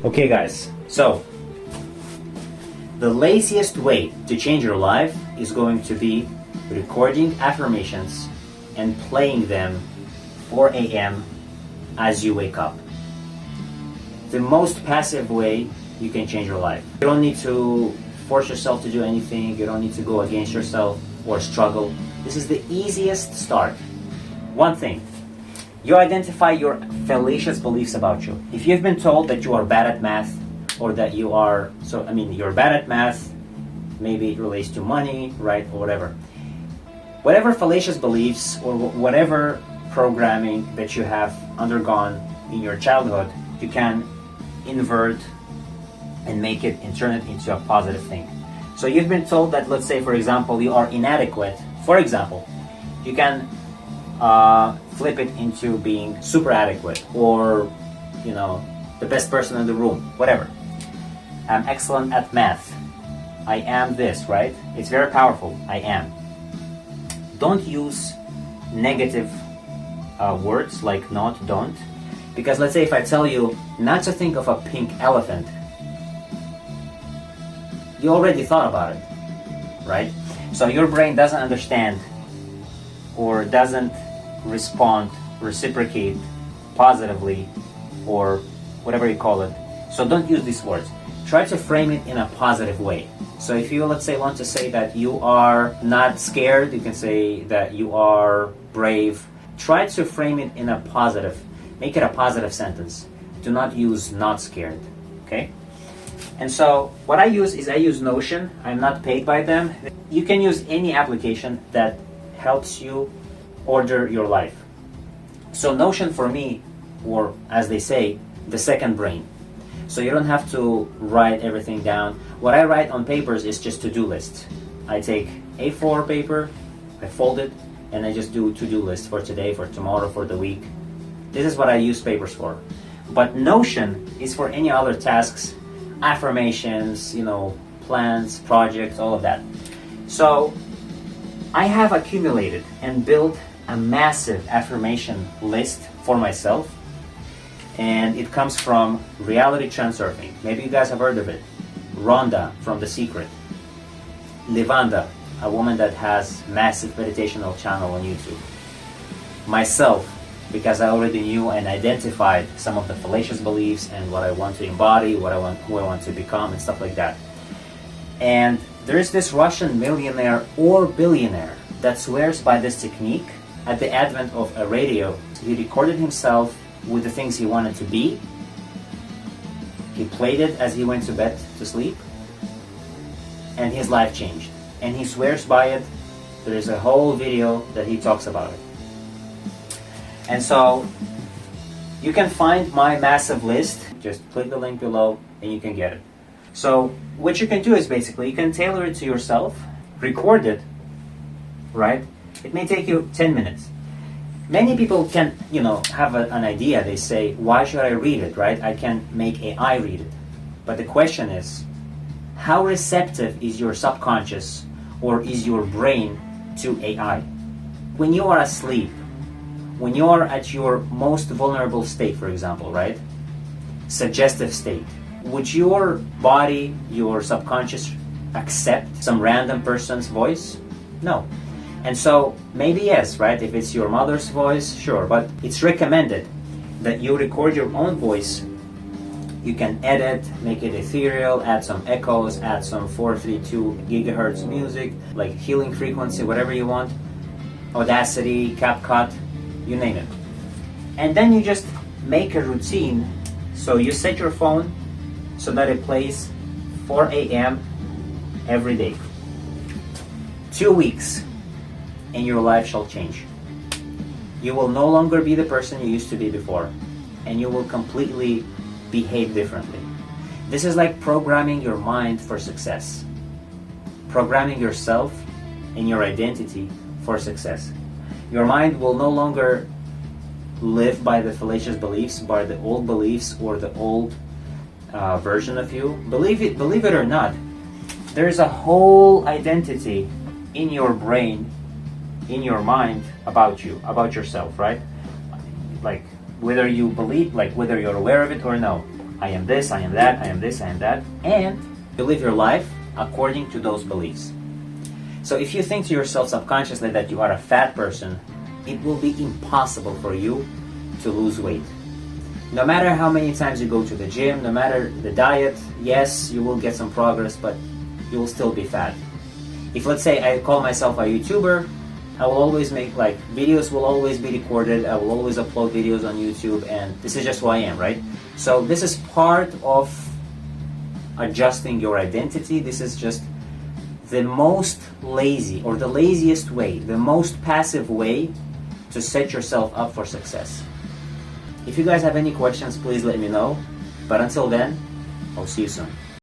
Okay guys, so the laziest way to change your life is going to be recording affirmations and playing them 4 a.m. as you wake up. The most passive way you can change your life. You don't need to force yourself to do anything, you don't need to go against yourself or struggle. This is the easiest start. One thing, you identify your fallacious beliefs about you. If you've been told that you are bad at math, or that you're bad at math, maybe it relates to money, right, or whatever. Whatever fallacious beliefs or whatever programming that you have undergone in your childhood, you can invert and make it and turn it into a positive thing. So you've been told that, let's say, for example, you are inadequate. For example, you can flip it into being super adequate, or the best person in the room, whatever. I'm excellent at math. I am this, right? It's very powerful. I am. Don't use negative words like not, don't, because let's say if I tell you not to think of a pink elephant, you already thought about it, right? So your brain doesn't understand or doesn't reciprocate positively, or whatever you call it. So don't use these words. Try to frame it in a positive way. So if you, let's say, want to say that you are not scared, you can say that you are brave. Try to frame it in a positive, make it a positive sentence. Do not use not scared, okay? And so what I use is Notion. I'm not paid by them. You can use any application that helps you order your life. So Notion for me, or as they say, the second brain. So you don't have to write everything down. What I write on papers is just to-do lists. I take A4 paper, I fold it, and I just do to-do lists for today, for tomorrow, for the week. This is what I use papers for. But Notion is for any other tasks, affirmations, plans, projects, all of that. So I have accumulated and built a massive affirmation list for myself, and it comes from reality transurfing. Maybe you guys have heard of it. Rhonda from The Secret. Livanda, a woman that has massive meditational channel on YouTube. Myself, because I already knew and identified some of the fallacious beliefs and what I want to embody, who I want to become, and stuff like that. And there is this Russian millionaire or billionaire that swears by this technique. At the advent of a radio, he recorded himself with the things he wanted to be. He played it as he went to bed to sleep, and his life changed. And he swears by it. There is a whole video that he talks about it. And so you can find my massive list. Just click the link below and you can get it. So what you can do is basically you can tailor it to yourself, record it, right? It may take you 10 minutes. Many people can, have an idea. They say, why should I read it, right? I can make AI read it. But the question is, how receptive is your subconscious or is your brain to AI? When you are asleep, when you are at your most vulnerable state, for example, right? Suggestive state. Would your body, your subconscious accept some random person's voice? No. And so maybe yes, right? If it's your mother's voice, sure. But it's recommended that you record your own voice. You can edit, make it ethereal, add some echoes, add some 432 gigahertz music, like healing frequency, whatever you want. Audacity, CapCut, you name it. And then you just make a routine. So you set your phone so that it plays 4 a.m. every day. 2 weeks, and your life shall change. You will no longer be the person you used to be before, and you will completely behave differently. This is like programming your mind for success. Programming yourself and your identity for success. Your mind will no longer live by the fallacious beliefs, by the old beliefs or the old version of you. Believe it or not, there's a whole identity in your brain, in your mind about you, about yourself, right? Like whether you believe, like whether you're aware of it or no. I am this, I am that, I am this, I am that, and you live your life according to those beliefs. So if you think to yourself subconsciously that you are a fat person, it will be impossible for you to lose weight. No matter how many times you go to the gym, no matter the diet, yes, you will get some progress, but you will still be fat. If, let's say, I call myself a YouTuber, I will always make, like, videos will always be recorded, I will always upload videos on YouTube, and this is just who I am, right? So this is part of adjusting your identity. This is just the most lazy, or the laziest way, the most passive way to set yourself up for success. If you guys have any questions, please let me know. But until then, I'll see you soon.